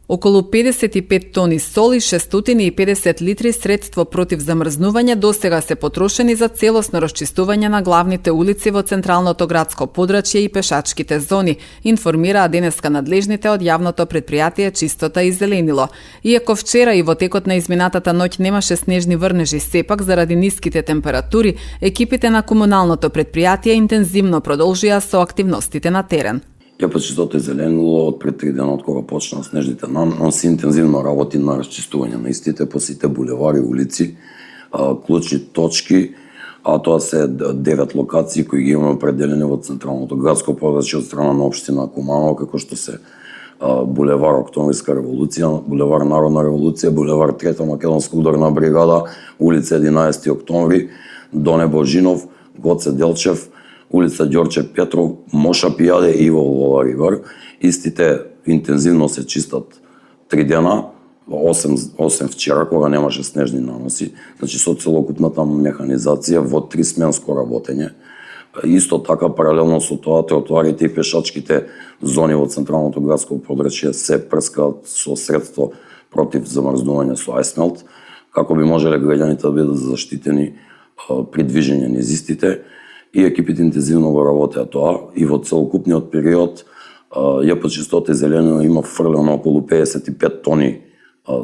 Околу 55 тони сол и 650 литри средство против замрзнување досега се потрошени за целосно расчистување на главните улици во централното градско подрачје и пешачките зони, информираа денеска надлежните од јавното претпријатие Чистота и зеленило. Иако вчера и во текот на изминатата ноќ немаше снежни врнежи, сепак заради ниските температури, екипите на комуналното претпријатие интензивно продолжија со активностите на терен. ЈП Чистота и зеленило од пред 3 дена од кога почна снежните наноси интензивно работи на расчистување на истите по сите булевари, улици, клучни точки, а тоа се 9 локации кои ги имаме определени во централното градско подрачје од страна на општина Куманово, како што се булевар Октомвриска револуција, булевар Народна револуција, булевар Трета македонска ударна бригада, улица 11 октомври, Доне Божинов, Гоце Делчев, улица Ѓорче Петров, Моша Пијаде и Иво Ловаривар. Истите интензивно се чистат 3 дена, 8 вчера кога немаше снежни наноси, значи со целокупната механизација во 3-сменско работење. Исто така паралелно со тоа тротоарите и пешачките зони во централното градско подрачје се прскаат со средство против замрзнување со ајсмелт, како би можеле граѓаните да бидат заштитени при движење низ истите. И екипите интензивно го работеа тоа и во целокупниот период ЈП Чистота и зеленило има фрлено околу 55 тони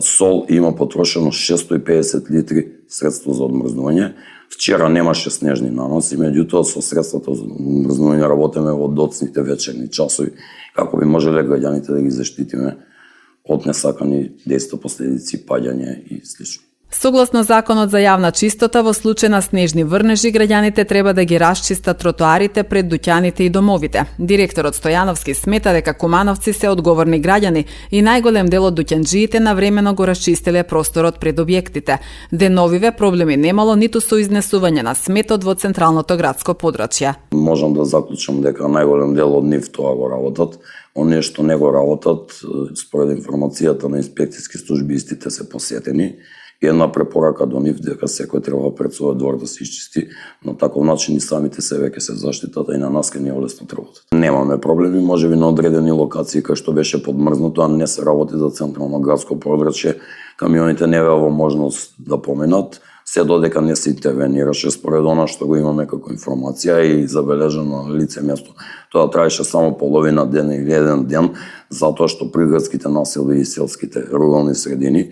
сол и има потрошено 650 литри средство за одмрзнување. Вчера немаше снежни наноси, меѓутоа со средството за одмрзнување работиме во доцните вечерни часови, како би можеле граѓаните да ги заштитиме од несакани дејства, последици, паѓање и слично. Согласно Законот за јавна чистота, во случај на снежни врнежи, граѓаните треба да ги расчистат тротоарите пред дуќаните и домовите. Директорот Стојановски смета дека кумановци се одговорни граѓани и најголем дел од дуќанџиите навремено го расчистиле просторот пред објектите. Деновиве проблеми немало ниту со изнесување на сметот во централното градско подрачје. Можам да заклучам дека најголем дел од нив тоа го работат. Оние што не го работат, според информацијата на инспекцијски служби, истите се посетени. И една препорака до нив дека секој треба пред својот двор да се исчисти, на таков начин и самите се веќе се заштитат, а и на нас ке ни е лесно работат. Немаме проблеми, можеби на одредени локации кај што беше подмрзнато, а не се работи за централно градско подрачје, камионите не беа во можност да поминат, се додека не се интервенираше според она што го имаме како информација и забележано на лице место. Тоа траеше само половина ден или еден ден, затоа што приградските населби и селските рурални средини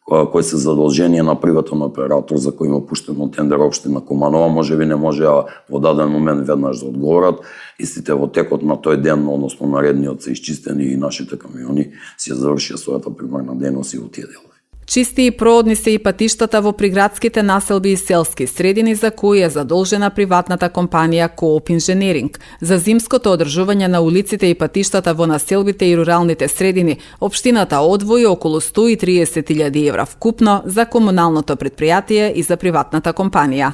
кои се задолжени на приватен оператор за кој има пуштено тендер општина Куманово, можеби не можеа во даден момент веднаш да одговорат. Истите во текот на тој ден, односно наредниот, се исчистени и нашите камиони си завршија својата примарна дејност и во тие делови. Чисти и проодни се и патиштата во приградските населби и селски средини за кои е задолжена приватната компанија Кооп Инженеринг. За зимското одржување на улиците и патиштата во населбите и руралните средини, општината одвои околу 130.000 евра вкупно за комуналното претпријатие и за приватната компанија.